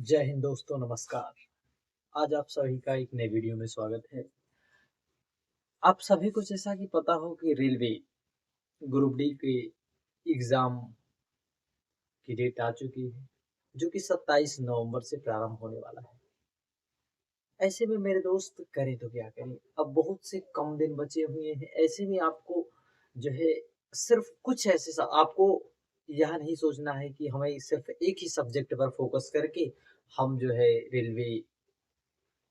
जय हिंद दोस्तों, नमस्कार। आज आप सभी का एक नए वीडियो में स्वागत है। आप सभी को जैसा कि पता हो कि रेलवे ग्रुप डी के एग्ज़ाम की डेट आ चुकी है, जो कि 27 नवंबर से प्रारंभ होने वाला है। ऐसे में मेरे दोस्त करें तो क्या करें? अब बहुत से कम दिन बचे हुए हैं। ऐसे में आपको जो है सिर्फ़ कुछ ऐसे स आपको यह नहीं सोचना है कि हमें सिर्फ़ एक ही सब्जेक्ट पर फ़ोकस करके हम जो है रेलवे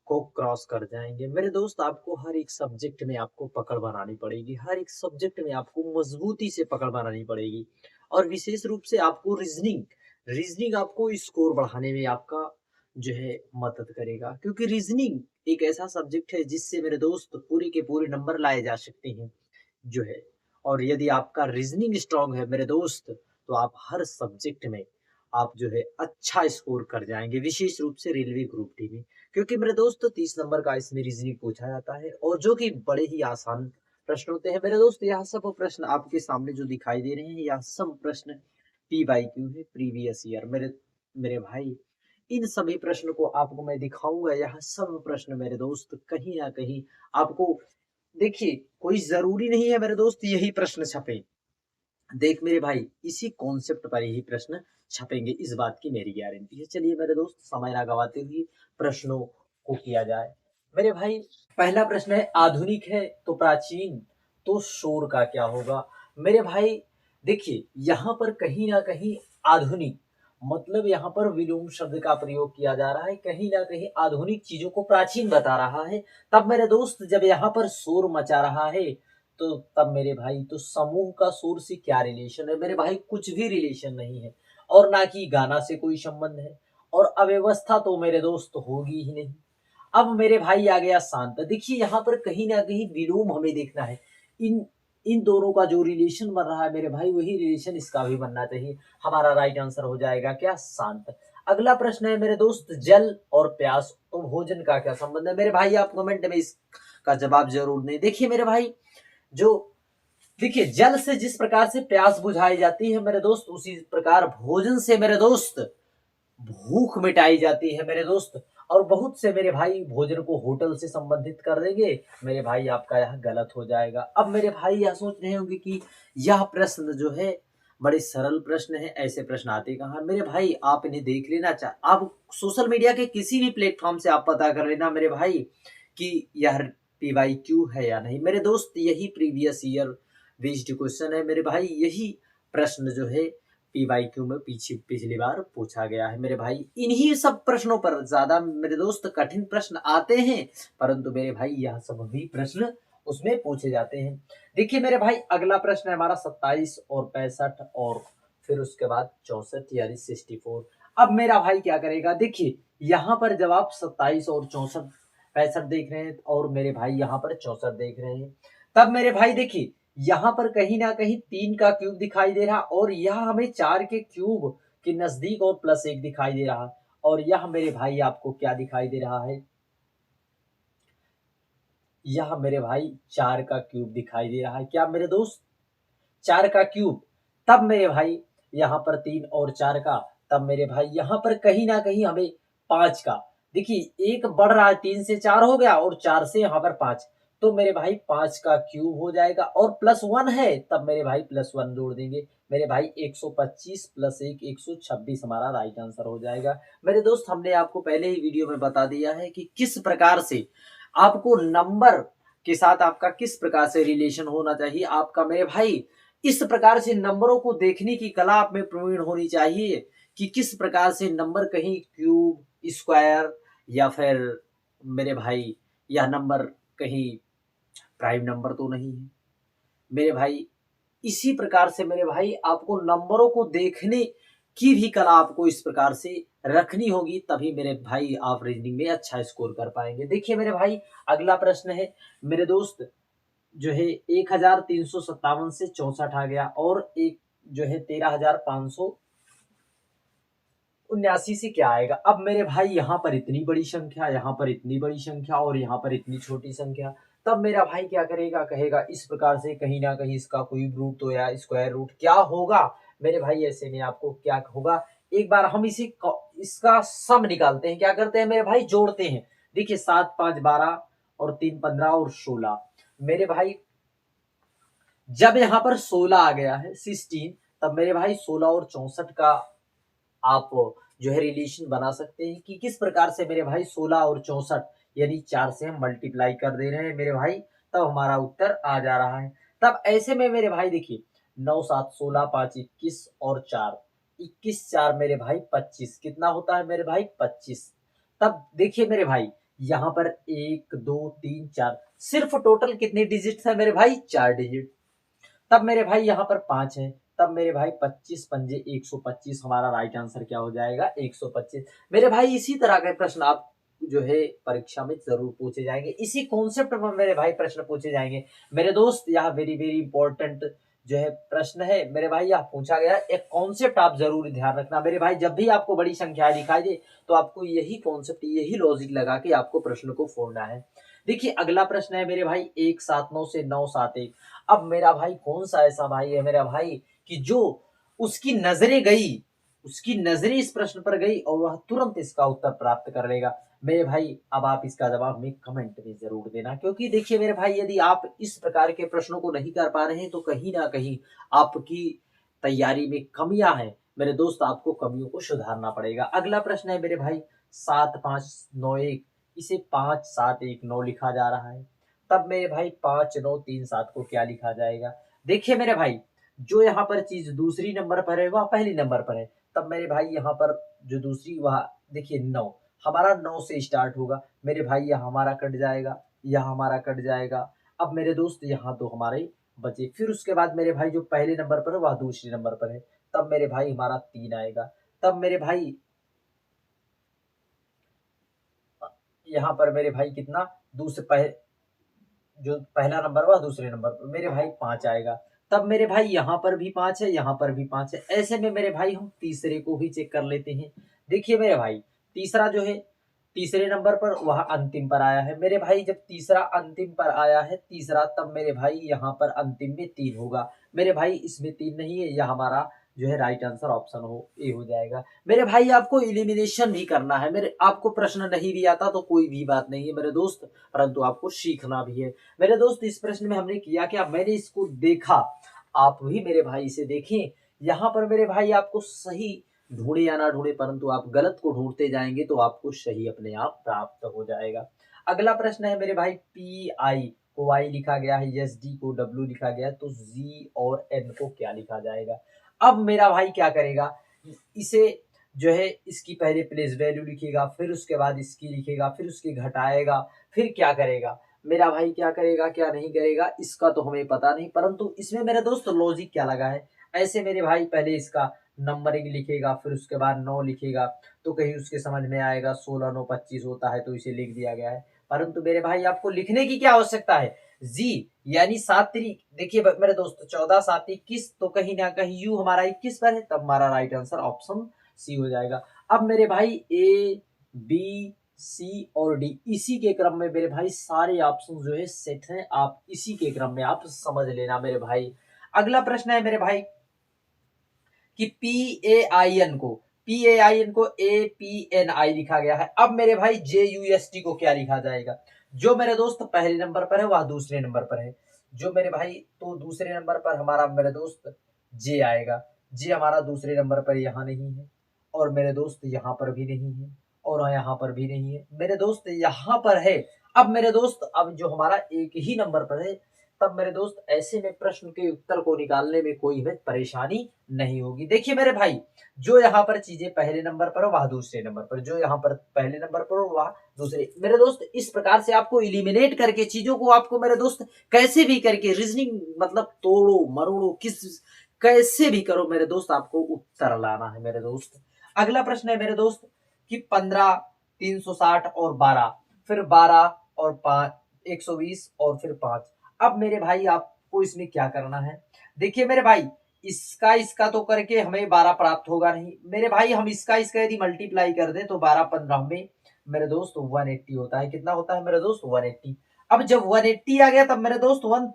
को क्रॉस कर जाएँगे। मेरे दोस्त आपको हर एक सब्जेक्ट में आपको पकड़ बनानी पड़ेगी, हर एक सब्जेक्ट में आपको मज़बूती से पकड़ बनानी पड़ेगी और विशेष रूप से आपको रीज़निंग रीज़निंग आपको स्कोर बढ़ाने में आपका जो है मदद करेगा, क्योंकि रीज़निंग एक ऐसा सब्जेक्ट है जिससे मेरे दोस्त पूरे के पूरे नंबर लाए जा सकते हैं जो है। और यदि आपका रीज़निंग स्ट्रॉन्ग है मेरे दोस्त, तो आप हर सब्जेक्ट में आप जो है अच्छा स्कोर कर जाएँगे, विशेष रूप से रेलवे ग्रुप डी में। क्योंकि मेरे दोस्त 30 नंबर का इसमें रीज़निंग पूछा जाता है और जो कि बड़े ही आसान प्रश्न होते हैं। मेरे दोस्त यह सब प्रश्न आपके सामने जो दिखाई दे रहे हैं, यह सब प्रश्न पीवाईक्यू है, प्रीवियस ईयर। मेरे मेरे भाई, इन सभी प्रश्न को आपको मैं दिखाऊँगा। यह सब प्रश्न मेरे दोस्त कहीं न कहीं आपको देखिए, कोई ज़रूरी नहीं है मेरे दोस्त यही प्रश्न छपे। देख मेरे भाई, इसी कॉन्सेप्ट पर ही प्रश्न छपेंगे, इस बात की मेरी गारंटी है। चलिए मेरे दोस्त, समय ना गवाते हुए प्रश्नों को किया जाए। मेरे भाई, पहला प्रश्न है, आधुनिक है तो प्राचीन तो शोर का क्या होगा? मेरे भाई देखिए, यहाँ पर कहीं न कहीं आधुनिक मतलब यहाँ पर विलोम शब्द का प्रयोग किया जा रहा है, कहीं न कहीं आधुनिक चीज़ों को प्राचीन बता रहा है। तब मेरे दोस्त जब यहाँ पर शोर मचा रहा है, तो तब मेरे भाई तो समूह का सुर से क्या रिलेशन है? मेरे भाई कुछ भी रिलेशन नहीं है और ना कि गाना से कोई संबंध है और अव्यवस्था तो मेरे दोस्त होगी ही नहीं। अब मेरे भाई आ गया शांत। देखिए यहाँ पर कहीं न कहीं विलोम हमें देखना है। इन इन दोनों का जो रिलेशन बन रहा है मेरे भाई, वही रिलेशन इसका भी बनना चाहिए। हमारा राइट आंसर हो जाएगा क्या? शांत। अगला प्रश्न है मेरे दोस्त, जल और प्यास और भोजन का क्या संबंध है? मेरे भाई आप कमेंट में इसका जवाब ज़रूर दें। देखिए मेरे भाई, जो देखिए जल से जिस प्रकार से प्यास बुझाई जाती है मेरे दोस्त, उसी प्रकार भोजन से मेरे दोस्त भूख मिटाई जाती है मेरे दोस्त। और बहुत से मेरे भाई भोजन को होटल से संबंधित कर देंगे, मेरे भाई आपका यह गलत हो जाएगा। अब मेरे भाई यह सोच रहे होंगे कि यह प्रश्न जो है बड़े सरल प्रश्न है, ऐसे प्रश्न आते कहाँ? मेरे भाई आप इन्हें देख लेना, आप सोशल मीडिया के किसी भी प्लेटफॉर्म से आप पता कर लेना मेरे भाई कि यह पीवाईक्यू है या नहीं। मेरे दोस्त यही प्रीवियस ईयर बेस्ड क्वेश्चन है मेरे भाई, यही प्रश्न जो है पीवाईक्यू में पीछे पिछली बार पूछा गया है मेरे भाई। इन्हीं सब प्रश्नों पर ज्यादा मेरे दोस्त कठिन प्रश्न आते हैं, परंतु मेरे भाई यह सब भी प्रश्न उसमें पूछे जाते हैं। देखिए मेरे भाई, अगला प्रश्न है हमारा 27 और 65 और फिर उसके बाद 64 यानी 64। अब मेरा भाई क्या करेगा? देखिए यहाँ पर जब आप 27 और 64 65 देख रहे हैं और मेरे भाई यहाँ पर 64 देख रहे हैं, तब मेरे भाई देखिए यहाँ पर कहीं ना कहीं 3 का क्यूब दिखाई दे रहा और यह हमें 4 के क्यूब के नजदीक और प्लस 1 दिखाई दे रहा। और यह मेरे भाई आपको क्या दिखाई दे रहा है? यह मेरे भाई 4 का क्यूब दिखाई दे रहा है क्या मेरे दोस्त? 4 का क्यूब। तब मेरे भाई यहाँ पर 3 और 4 का, तब मेरे भाई यहाँ पर कहीं ना कहीं हमें 5 का, देखिए एक बढ़ रहा है, 3 से 4 हो गया और 4 से यहाँ पर 5, तो मेरे भाई 5 का क्यूब हो जाएगा और प्लस 1 है, तब मेरे भाई प्लस 1 जोड़ देंगे। मेरे भाई 125 प्लस 1 126 हमारा राइट आंसर हो जाएगा। मेरे दोस्त हमने आपको पहले ही वीडियो में बता दिया है कि किस प्रकार से आपको नंबर के साथ आपका किस प्रकार से रिलेशन होना चाहिए आपका मेरे भाई। इस प्रकार से नंबरों को देखने की कला आप में प्रवीण होनी चाहिए कि किस प्रकार से नंबर कहीं क्यूब, स्क्वायर या फिर मेरे भाई यह नंबर कहीं प्राइम नंबर तो नहीं है मेरे भाई। इसी प्रकार से मेरे भाई आपको नंबरों को देखने की भी कला आपको इस प्रकार से रखनी होगी, तभी मेरे भाई आप रीजनिंग में अच्छा स्कोर कर पाएंगे। देखिए मेरे भाई, अगला प्रश्न है मेरे दोस्त, जो है 1357 से 64 आ गया और एक जो है 13,579 से क्या आएगा? अब मेरे भाई यहाँ पर इतनी बड़ी संख्या, यहाँ पर इतनी बड़ी संख्या और यहाँ पर इतनी छोटी संख्या, तब मेरा भाई क्या करेगा? कहेगा इस प्रकार से कहीं ना कहीं इसका कोई रूट तो या स्क्वायर रूट क्या होगा मेरे भाई? ऐसे में आपको क्या होगा? एक बार हम इसका सम निकालते हैं। क्या करते हैं मेरे भाई, जोड़ते हैं। देखिए 7 5 12 और 3 15 और 16 मेरे भाई, जब यहाँ पर 16 आ गया है 16, तब मेरे भाई 16 और 64 का आप जो है रिलेशन बना सकते हैं कि किस प्रकार से मेरे भाई 16 और 64 यानी 4 से हम मल्टीप्लाई कर दे रहे हैं मेरे भाई, तब हमारा उत्तर आ जा रहा है। तब ऐसे में मेरे भाई देखिए 9 7 16 5 21 और 4 21 4 मेरे भाई 25, कितना होता है मेरे भाई 25। तब देखिए मेरे भाई यहाँ पर 1 2 3 4 सिर्फ टोटल कितने डिजिट है मेरे भाई, 4 डिजिट। तब मेरे भाई यहाँ पर 5 है, तब मेरे भाई 25 पंजे 125, हमारा राइट आंसर क्या हो जाएगा 125। मेरे भाई इसी तरह के प्रश्न आप जो है परीक्षा में जरूर पूछे जाएंगे, इसी कॉन्सेप्ट में मेरे भाई प्रश्न पूछे जाएंगे मेरे दोस्त। यहाँ वेरी वेरी इंपॉर्टेंट जो है प्रश्न है मेरे भाई, यहाँ पूछा गया एक कॉन्सेप्ट, आप जरूर ध्यान रखना मेरे भाई। जब भी आपको बड़ी संख्या दिखाई दे तो आपको यही कॉन्सेप्ट, यही लॉजिक लगा के आपको प्रश्न को फोड़ना है। देखिए अगला प्रश्न है मेरे भाई 179 से 971। अब मेरा भाई कौन सा ऐसा भाई है मेरा भाई कि जो उसकी नजरें गई, उसकी नजरें इस प्रश्न पर गई और वह तुरंत इसका उत्तर प्राप्त कर लेगा। मेरे भाई अब आप इसका जवाब में कमेंट में जरूर देना, क्योंकि देखिए मेरे भाई यदि आप इस प्रकार के प्रश्नों को नहीं कर पा रहे हैं तो कहीं ना कहीं आपकी तैयारी में कमियां हैं मेरे दोस्त, आपको कमियों को सुधारना पड़ेगा। अगला प्रश्न है मेरे भाई 7591, इसे 5719 लिखा जा रहा है। तब मेरे भाई 5937 को क्या लिखा जाएगा। देखिए मेरे भाई जो यहाँ पर चीज दूसरी नंबर पर है वह पहली नंबर पर है, तब मेरे भाई यहाँ पर जो दूसरी वह देखिए 9, हमारा 9 से स्टार्ट होगा मेरे भाई, यह हमारा कट जाएगा, यह हमारा कट जाएगा। अब मेरे दोस्त यहाँ तो हमारे बचे, फिर उसके बाद मेरे भाई जो पहले नंबर पर है वह दूसरी नंबर पर है, तब मेरे भाई हमारा 3 आएगा। तब मेरे भाई यहाँ पर मेरे भाई कितना, दूसरे जो पहला नंबर हुआ दूसरे नंबर पर मेरे भाई 5 आएगा। तब मेरे भाई यहाँ पर भी 5 है, यहाँ पर भी 5 है। ऐसे में मेरे भाई हम तीसरे को भी चेक कर लेते हैं। देखिए मेरे भाई तीसरा जो है तीसरे नंबर पर वह अंतिम पर आया है मेरे भाई, जब तीसरा अंतिम पर आया है तीसरा, तब मेरे भाई यहाँ पर अंतिम में 3 होगा मेरे भाई, इसमें 3 नहीं है, यह हमारा जो है राइट आंसर ऑप्शन ए हो जाएगा। मेरे भाई आपको इलिमिनेशन भी करना है मेरे, आपको प्रश्न नहीं भी आता तो कोई भी बात नहीं है मेरे दोस्त, परंतु आपको सीखना भी है मेरे दोस्त। इस प्रश्न में हमने किया क्या, मैंने इसको देखा, आप भी मेरे भाई इसे देखें। यहाँ पर मेरे भाई आपको सही ढूंढे या ना ढूंढे, परंतु आप गलत को ढूंढते जाएंगे तो आपको सही अपने आप प्राप्त हो जाएगा। अगला प्रश्न है मेरे भाई पी आई को वाई लिखा गया है, एस डी को डब्ल्यू लिखा गया है, तो जी और एन को क्या लिखा जाएगा। अब मेरा भाई क्या करेगा, इसे जो है इसकी पहले प्लेस वैल्यू लिखेगा, फिर उसके बाद इसकी लिखेगा, फिर उसकी घटाएगा, फिर क्या करेगा मेरा भाई, क्या करेगा क्या नहीं करेगा इसका तो हमें पता नहीं, परंतु इसमें मेरे दोस्त लॉजिक क्या लगा है। ऐसे मेरे भाई पहले इसका नंबरिंग लिखेगा, फिर उसके बाद 9 लिखेगा, तो कहीं उसके समझ में आएगा 16 9 25 होता है तो इसे लिख दिया गया है। परंतु मेरे भाई आपको लिखने की क्या आवश्यकता है, जी यानी 7 तारीख, देखिए मेरे दोस्त 14 7 21, तो कहीं ना कहीं यू हमारा 21 पर है, तब हमारा राइट आंसर ऑप्शन सी हो जाएगा। अब मेरे भाई ए बी सी और डी इसी के क्रम में मेरे भाई सारे ऑप्शन जो है सेट हैं, आप इसी के क्रम में आप समझ लेना मेरे भाई। अगला प्रश्न है मेरे भाई कि पी ए आई एन को ए पी एन आई लिखा गया है। अब मेरे भाई जे यू एस टी को क्या लिखा जाएगा, जो मेरे दोस्त पहले नंबर पर है वह दूसरे नंबर पर है, जो मेरे भाई तो दूसरे नंबर पर हमारा मेरे दोस्त जे आएगा, जे हमारा दूसरे नंबर पर यहाँ नहीं है, और मेरे दोस्त यहाँ पर भी नहीं है, और यहाँ पर भी नहीं है मेरे दोस्त, यहाँ पर है। अब मेरे दोस्त अब जो हमारा एक ही नंबर पर है, तब मेरे दोस्त ऐसे में प्रश्न के उत्तर को निकालने में कोई हमें परेशानी नहीं होगी। देखिए मेरे भाई जो यहाँ पर चीजें पहले नंबर पर हो वह दूसरे नंबर पर, जो यहाँ पर पहले नंबर पर हो वह दूसरे, मेरे दोस्त इस प्रकार से आपको इलिमिनेट करके चीजों को आपको मेरे दोस्त कैसे भी करके रीजनिंग मतलब तोड़ो मरोड़ो किस कैसे भी करो मेरे दोस्त, आपको उत्तर लाना है मेरे दोस्त। अगला प्रश्न है मेरे दोस्त कि 15 360 और 12, फिर 12 और 5 120 और फिर 5। अब मेरे भाई आपको इसमें क्या करना है, देखिए मेरे भाई इसका तो करके हमें 12 प्राप्त होगा नहीं मेरे भाई, हम इसका यदि मल्टीप्लाई कर दें तो 12 15 में मेरे दोस्त 180 होता है, कितना होता है मेरे दोस्त 180। अब जब 180 आ गया तब मेरे दोस्त 1,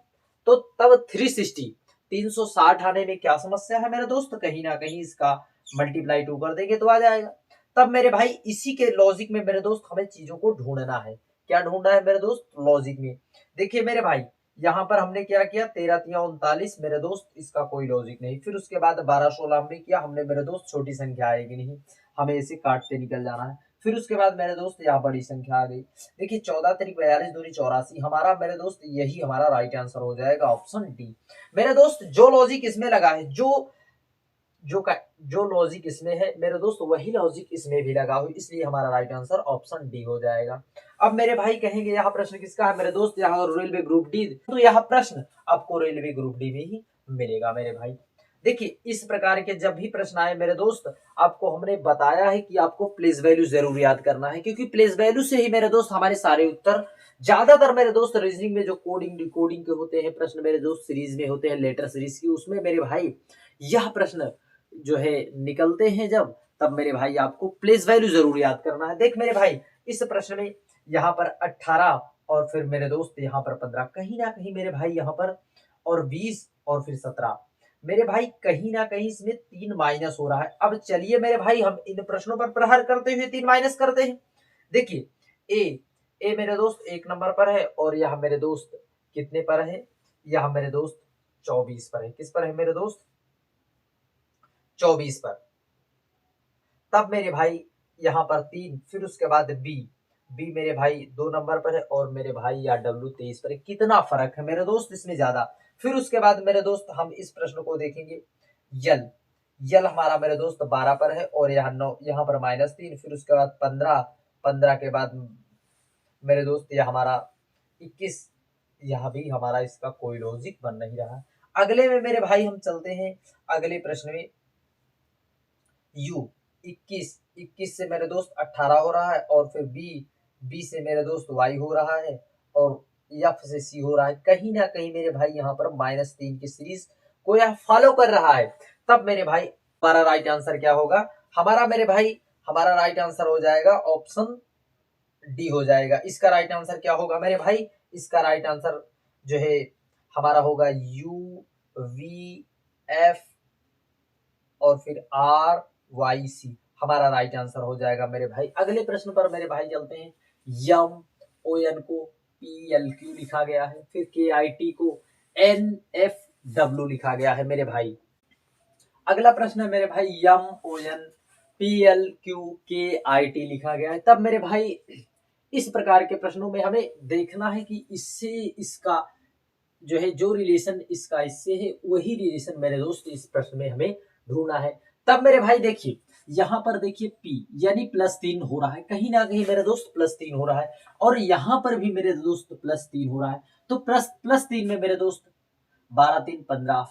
तो तब 360 360 आने में क्या समस्या है मेरे दोस्त, कहीं ना कहीं इसका मल्टीप्लाई 2 कर देंगे तो आ जाएगा। तब मेरे भाई इसी के लॉजिक में मेरे दोस्त हमें चीजों को ढूंढना है। क्या ढूंढना है मेरे दोस्त? लॉजिक में। देखिए मेरे भाई यहाँ पर हमने क्या किया, 13 तिया 39 मेरे दोस्त, इसका कोई लॉजिक नहीं। फिर उसके बाद 12 16 हमने किया, हमने मेरे दोस्त छोटी संख्या आएगी नहीं, हमें इसे काटते निकल जाना है। फिर उसके बाद मेरे दोस्त यहाँ बड़ी संख्या आ गई। देखिए 14 तिरिक 42 दूनी 84, हमारा मेरे दोस्त यही हमारा राइट आंसर हो जाएगा, ऑप्शन डी। मेरे दोस्त जो लॉजिक इसमें लगा है, जो लॉजिक इसमें है मेरे दोस्त वही लॉजिक इसमें भी लगा हो, इसलिए हमारा राइट आंसर ऑप्शन डी हो जाएगा। अब मेरे भाई कहेंगे यहाँ प्रश्न किसका है मेरे दोस्त? यहाँ रेलवे ग्रुप डी, तो यहाँ प्रश्न आपको रेलवे ग्रुप डी में ही मिलेगा मेरे भाई। देखिए इस प्रकार के जब भी प्रश्न आए मेरे दोस्त, आपको हमने बताया है कि आपको प्लेस वैल्यू जरूर याद करना है, क्योंकि प्लेस वैल्यू से ही मेरे दोस्त हमारे सारे उत्तर ज्यादातर मेरे दोस्त रीजनिंग में जो कोडिंग डिकोडिंग के होते हैं प्रश्न मेरे दोस्त सीरीज में होते हैं, लेटर सीरीज की, उसमें मेरे भाई यह प्रश्न जो है निकलते हैं जब, तब मेरे भाई आपको प्लेस वैल्यू जरूर याद करना है। देख मेरे भाई इस प्रश्न में यहाँ पर 18 और फिर मेरे दोस्त यहाँ पर 15, कहीं ना कहीं मेरे भाई यहाँ पर और 20 और फिर 17, मेरे भाई कहीं ना कहीं इसमें 3 माइनस हो रहा है। अब चलिए मेरे भाई हम इन प्रश्नों पर प्रहार करते हुए 3 माइनस करते हैं। देखिए ए मेरे दोस्त 1 नंबर पर है और यह मेरे दोस्त कितने पर है? यह मेरे दोस्त 24 पर है। किस पर है मेरे दोस्त? 24 पर। तब मेरे भाई यहाँ पर 3, फिर उसके बाद बी मेरे भाई 2 नंबर पर है और मेरे भाई या डब्ल्यू 23 पर है। कितना फर्क है मेरे दोस्त इसमें ज्यादा। फिर उसके बाद मेरे दोस्त हम इस प्रश्न को देखेंगे, यल हमारा मेरे दोस्त 12 पर है और यहाँ 9, यहाँ पर -3, फिर उसके बाद 15 के बाद मेरे दोस्त यह हमारा 21, यह भी हमारा इसका कोई लॉजिक बन नहीं रहा। अगले में मेरे भाई हम चलते हैं अगले प्रश्न में, यू 21 से मेरे दोस्त 18 हो रहा है और फिर बी से मेरे दोस्त वाई हो रहा है और एफ से सी हो रहा है। कहीं ना कहीं मेरे भाई यहाँ पर -3 की सीरीज को यह फॉलो कर रहा है। तब मेरे भाई हमारा राइट आंसर क्या होगा? हमारा मेरे भाई हमारा राइट आंसर हो जाएगा ऑप्शन डी हो जाएगा। इसका राइट आंसर क्या होगा मेरे भाई? इसका राइट आंसर जो है हमारा होगा यू वी एफ और फिर आर वाई सी, हमारा राइट आंसर हो जाएगा मेरे भाई। अगले प्रश्न पर मेरे भाई चलते हैं। यम ओ एन को पी एल क्यू लिखा गया है, फिर के आई टी को एन एफ डब्ल्यू लिखा गया है मेरे भाई। अगला प्रश्न है मेरे भाई M O N P L Q K I T लिखा गया है। तब मेरे भाई इस प्रकार के प्रश्नों में हमें देखना है कि इससे इसका जो है जो रिलेशन इसका इससे है वही रिलेशन मेरे दोस्त इस प्रश्न में हमें ढूंढना है। तब मेरे भाई देखिए यहाँ पर देखिए P यानी +3 हो रहा है, कहीं ना कहीं मेरे दोस्त +3 हो रहा है और यहाँ पर भी मेरे दोस्त +3 हो रहा है। तो +3 में मेरे दोस्त 12 3 15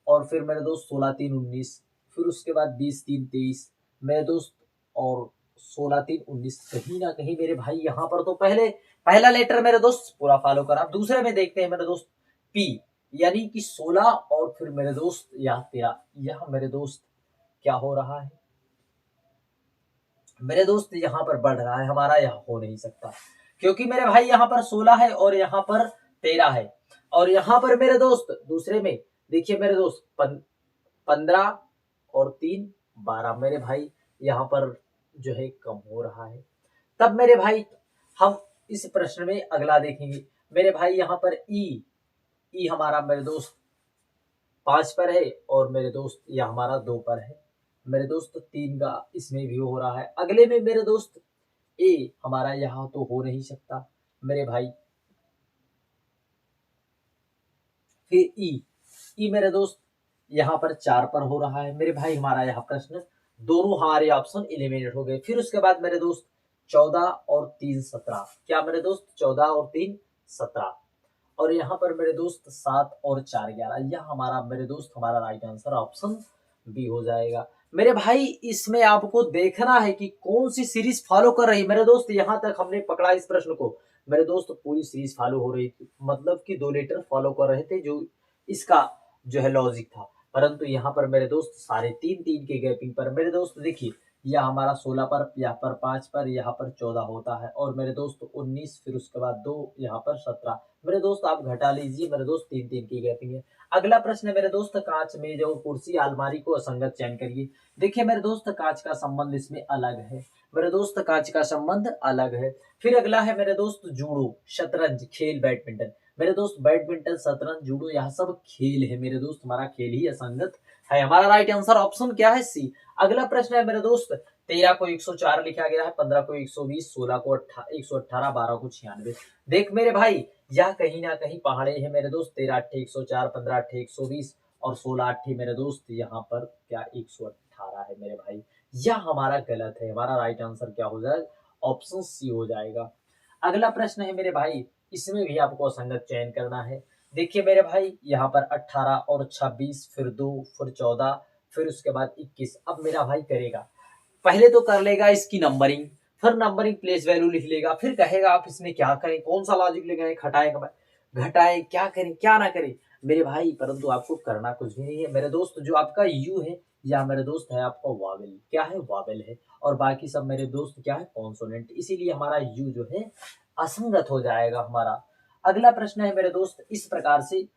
और फिर मेरे दोस्त 16 3 19, फिर उसके बाद 20 3 23 मेरे दोस्त और 16 3 19, कहीं ना कहीं मेरे भाई यहाँ पर तो पहला लेटर मेरे दोस्त पूरा फॉलो करा। अब दूसरे में देखते हैं मेरे दोस्त P यानी कि 16 और फिर मेरे दोस्त यह 13, यह मेरे दोस्त क्या हो रहा है मेरे दोस्त? यहाँ पर बढ़ रहा है हमारा, यह हो नहीं सकता क्योंकि मेरे भाई यहाँ पर 16 है और यहाँ पर 13 है और यहाँ पर मेरे दोस्त दूसरे में देखिए मेरे दोस्त 15 और 3 12, मेरे भाई यहाँ पर जो है कम हो रहा है। तब मेरे भाई हम इस प्रश्न में अगला देखेंगे मेरे भाई, यहाँ पर ई हमारा मेरे दोस्त 5 पर है और मेरे दोस्त यह हमारा 2 पर है। मेरे दोस्त 3 का इसमें भी हो रहा है। अगले में मेरे दोस्त ए हमारा यहाँ तो हो नहीं सकता मेरे भाई। फिर ई मेरे दोस्त यहाँ पर 4 पर हो रहा है मेरे भाई। हमारा यहाँ प्रश्न दोनों हमारे ऑप्शन एलिमिनेट हो गए। फिर उसके बाद मेरे दोस्त 14 और 3 17, क्या मेरे दोस्त 14 और 3 17 और यहाँ पर मेरे दोस्त 7 और 4 11, यह हमारा मेरे दोस्त हमारा राइट आंसर ऑप्शन बी हो जाएगा मेरे भाई। इसमें आपको देखना है कि कौन सी सीरीज फॉलो कर रही है मेरे दोस्त। यहाँ तक हमने पकड़ा इस प्रश्न को मेरे दोस्त, पूरी सीरीज फॉलो हो रही थी, मतलब कि 2 लेटर फॉलो कर रहे थे जो इसका जो है लॉजिक था। परंतु यहाँ पर मेरे दोस्त सारे 3 के गैपिंग पर मेरे दोस्त देखिए यह हमारा 16 पर, यहाँ पर 5 पर, यहाँ पर 14 होता है और मेरे दोस्त 19, फिर उसके बाद 2, यहाँ पर 17। मेरे दोस्त आप घटा लीजिए मेरे दोस्त 3 की गैपिंग है। अगला प्रश्न है मेरे दोस्त, कांच, मेज और कुर्सी, अलमारी को असंगत चयन करिए। देखिए मेरे दोस्त, कांच का संबंध इसमें अलग है मेरे दोस्त, कांच का संबंध अलग है। फिर अगला है मेरे दोस्त, जूडो, शतरंज, खेल, बैडमिंटन। मेरे दोस्त बैडमिंटन, शतरंज, जूडो यह सब खेल है मेरे दोस्त, हमारा खेल ही असंगत है। हमारा राइट आंसर ऑप्शन क्या है? सी। अगला प्रश्न है मेरे दोस्त, 13 को 104 लिखा गया है, 15 को 120, 16 को 118, 12 को 96। देख मेरे भाई, यह कहीं ना कहीं पहाड़े है मेरे दोस्त। 13 अट्ठे 104, 15 अट्ठे 120 और 16 अट्ठे मेरे दोस्त यहाँ पर क्या 118 है मेरे भाई। यह हमारा गलत है। हमारा राइट आंसर क्या हो जाएगा? ऑप्शन सी हो जाएगा। अगला प्रश्न है मेरे भाई, इसमें भी आपको असंगत चयन करना है। देखिए मेरे भाई, यहाँ पर 18 और 26, फिर 2, फिर 14, फिर उसके बाद 21। अब मेरा भाई करेगा, पहले तो कर लेगा इसकी नंबरिंग, फिर नंबरिंग प्लेस वैल्यू लिख लेगा, फिर कहेगा आप इसमें क्या करें, कौन सा लॉजिक लगाएं, घटाएं, क्या करें क्या ना करें मेरे भाई। परंतु आपको करना कुछ भी नहीं है मेरे दोस्त। जो आपका यू है या मेरे दोस्त है आपका वावेल, क्या है? वावेल है। और बाकी सब मेरे दोस्त क्या है? कॉन्सोनेंट। इसीलिए हमारा यू जो है असंगत हो जाएगा हमारा। अगला प्रश्न है मेरे दोस्त, इस प्रकार से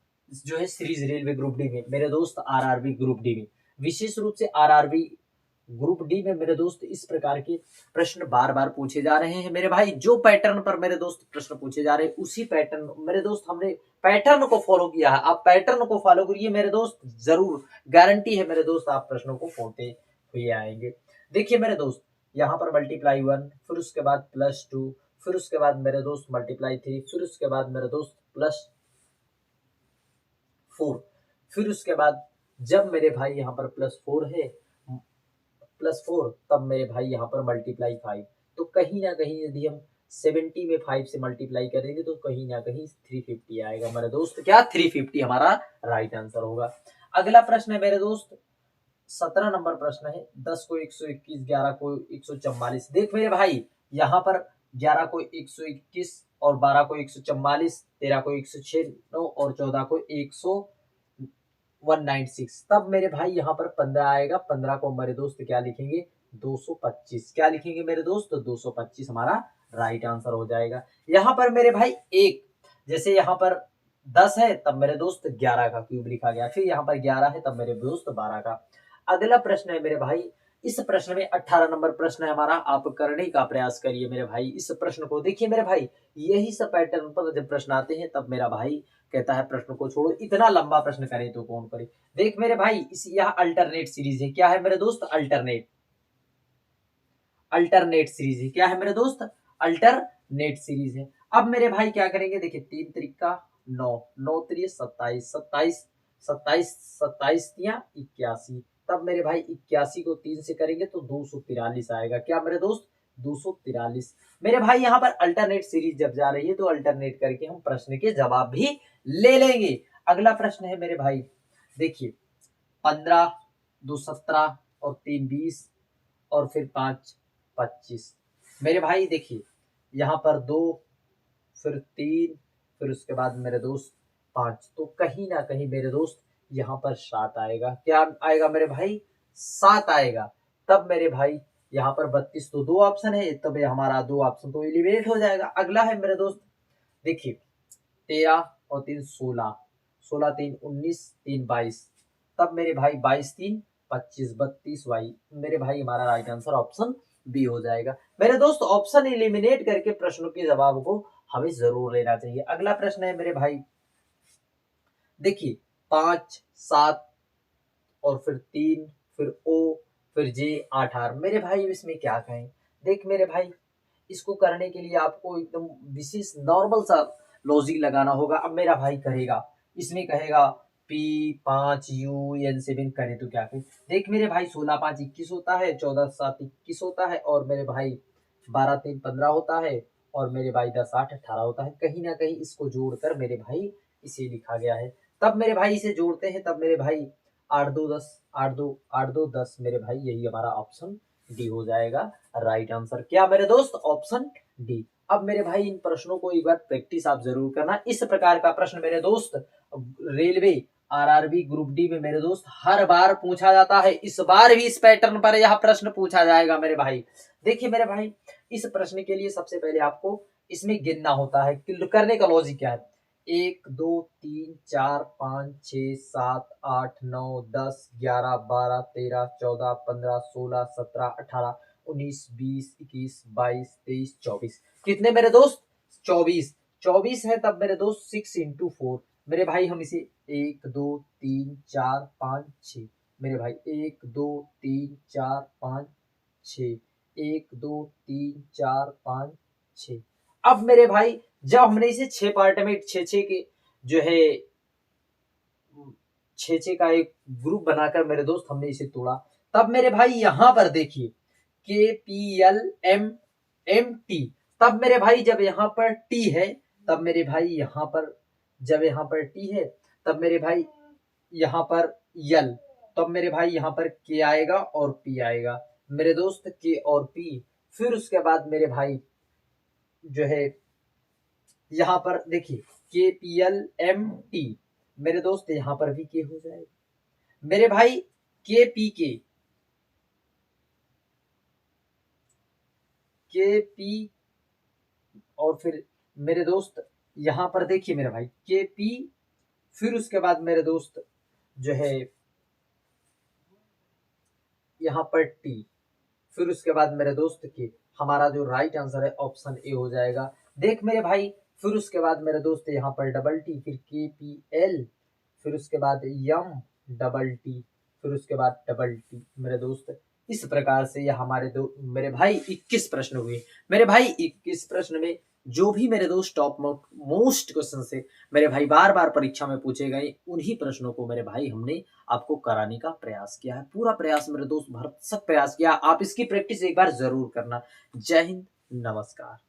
जो है सीरीज रेलवे ग्रुप डी में मेरे दोस्त, आरआरबी ग्रुप डी में, विशेष रूप से आरआरबी ग्रुप डी में मेरे दोस्त इस प्रकार के प्रश्न बार बार पूछे जा रहे हैं मेरे भाई। जो पैटर्न पर मेरे दोस्त प्रश्न पूछे जा रहे हैं, उसी पैटर्न मेरे दोस्त हमने पैटर्न को फॉलो किया है। आप पैटर्न को फॉलो करिए मेरे दोस्त, जरूर गारंटी है मेरे दोस्त आप प्रश्नों को खोलते हुए आएंगे। देखिए मेरे दोस्त, यहाँ पर मल्टीप्लाई 1, फिर उसके बाद +2, फिर उसके बाद मेरे दोस्त मल्टीप्लाई 3, फिर उसके बाद मेरे दोस्त +4, फिर उसके बाद जब मेरे भाई यहाँ पर +4 है, +4, तब मेरे भाई यहाँ पर मल्टीप्लाई 5। तो कहीं ना कहीं यदि हम 70 में 5 से मल्टीप्लाई करेंगे तो कहीं ना कहीं 350 आएगा मेरे दोस्त। क्या? 350 हमारा राइट आंसर होगा। अगला प्रश्न है मेरे दोस्त, 17 नंबर प्रश्न है। 10 को 121, 11 को 144। देख मेरे भाई, यहाँ पर 11 को 121 और 12 को 144, 13 को 106 और 14 को 196। तब मेरे भाई यहाँ पर 15 आएगा। 15 को मेरे दोस्त क्या लिखेंगे? 225। क्या लिखेंगे मेरे दोस्त? 225 हमारा राइट आंसर हो जाएगा। यहाँ पर मेरे भाई एक, जैसे यहाँ पर 10 है तब मेरे दोस्त 11 का क्यूब लिखा गया, फिर यहाँ पर 11 है तब मेरे दोस्त 12 का। अगला प्रश्न है मेरे भाई, इस प्रश्न में 18 नंबर प्रश्न है हमारा। आप करने का प्रयास करिए मेरे भाई इस प्रश्न को। देखिए मेरे भाई, यही सब पैटर्न पर जब प्रश्न आते हैं तब मेरा भाई कहता है प्रश्न को छोड़ो, इतना लंबा प्रश्न करे तो कौन करे। देख मेरे भाई, इस यह अल्टरनेट सीरीज है। क्या है मेरे दोस्त? अल्टरनेट सीरीज है। क्या है मेरे दोस्त? अल्टरनेट सीरीज है। अब मेरे भाई क्या करेंगे? देखिए 3 त्रिका 9, 9 त्रिक 27, 27, 27, 27 तिया 81। तब मेरे भाई 81 को 3 से करेंगे तो 243 आएगा। क्या मेरे दोस्त? 243। मेरे भाई यहाँ पर अल्टरनेट सीरीज जब जा रही है तो अल्टरनेट करके हम प्रश्न के जवाब भी ले लेंगे। अगला प्रश्न है मेरे भाई, देखिए 15, 2 17 और 3 20 और फिर 5 25। मेरे भाई देखिए, यहाँ पर 2, फिर 3, फिर उसके बाद मेरे दोस्त 5। तो कहीं ना कहीं मेरे दोस्त यहाँ पर 7 आएगा। क्या आएगा मेरे भाई? 7 आएगा। तब मेरे भाई यहाँ पर 32, तो 2 ऑप्शन है, तब हमारा 2 ऑप्शन तो एलिमिनेट हो जाएगा। अगला है मेरे दोस्त, देखिए 13 और 3 16, 16 3 19, 3 22। तब मेरे भाई 22 3 25, 32 वाई। मेरे भाई हमारा राइट आंसर ऑप्शन बी हो जाएगा। मेरे दोस्त, ऑप्शन एलिमिनेट करके प्रश्नों के जवाब को हमें जरूर लेना चाहिए। अगला प्रश्न है मेरे भाई, देखिए 5 7 और फिर 3, फिर ओ, फिर जे 8 आर। मेरे भाई इसमें क्या कहें? देख मेरे भाई, इसको करने के लिए आपको एकदम विशेष नॉर्मल सा लॉजिक लगाना होगा। अब मेरा भाई करेगा, इसमें कहेगा P5UN7 करे तो क्या करें? देख मेरे भाई, 16 5 21 होता है, 14 7 21 होता है, और मेरे भाई 12 3 15 होता है, और मेरे भाई 10 8 18 होता है। कहीं ना कहीं इसको जोड़कर मेरे भाई इसे लिखा गया है। तब मेरे भाई इसे जोड़ते हैं, तब मेरे भाई 8 2 10, 8 2 8 2 10। मेरे भाई यही हमारा ऑप्शन डी हो जाएगा राइट आंसर। क्या मेरे दोस्त? Option D. अब मेरे भाई इन प्रश्नों को एक बार प्रैक्टिस आप जरूर करना। इस प्रकार का प्रश्न मेरे दोस्त रेलवे आरआरबी ग्रुप डी में मेरे दोस्त हर बार पूछा जाता है। इस बार भी इस पैटर्न पर यह प्रश्न पूछा जाएगा मेरे भाई। देखिए मेरे भाई, इस प्रश्न के लिए सबसे पहले आपको इसमें गिनना होता है। करने का लॉजिक क्या है? 1 2 3 4 5 6 7 8 9 10 11 12 13 14 15 16 17 18 19 20 21 22 23 24। कितने मेरे दोस्त? 24। 24 है तब मेरे दोस्त 6 इंटू 4। मेरे भाई हम इसे 1 2 3 4 5 6, मेरे भाई 1 2 3 4 5 6, 1 2 3 4 5 6। अब मेरे भाई जब हमने इसे 6 पार्ट में 6 के जो है 6 का एक ग्रुप बनाकर मेरे दोस्त हमने इसे तोड़ा, तब मेरे भाई यहां पर देखिए KPLMMT। तब मेरे भाई जब यहाँ पर T है, तब मेरे भाई यहाँ पर जब यहाँ पर T है, तब मेरे भाई यहाँ पर L, तब मेरे भाई यहाँ पर K आएगा और P आएगा मेरे दोस्त, K और P। फिर उसके बाद मेरे भाई जो है यहाँ पर देखिए KPLMT, मेरे दोस्त यहाँ पर भी K हो जाएगा मेरे भाई, KPK KP, और फिर मेरे दोस्त यहाँ पर देखिए मेरे भाई KP, फिर उसके बाद मेरे दोस्त जो है यहाँ पर T, फिर उसके बाद मेरे दोस्त के हमारा जो राइट आंसर है ऑप्शन ए हो जाएगा। देख मेरे भाई, फिर उसके बाद मेरे दोस्त यहाँ पर डबल टी, फिर KPL, फिर उसके बाद यम डबल टी, फिर उसके बाद डबल टी मेरे दोस्त। इस प्रकार से यह हमारे दो मेरे भाई 21 प्रश्न हुए। मेरे भाई 21 प्रश्न में जो भी मेरे दोस्त टॉप मोस्ट क्वेश्चन से मेरे भाई बार बार परीक्षा में पूछे गए, उन्हीं प्रश्नों को मेरे भाई हमने आपको कराने का प्रयास किया है। पूरा प्रयास मेरे दोस्त भरसक प्रयास किया। आप इसकी प्रैक्टिस एक बार जरूर करना। जय हिंद, नमस्कार।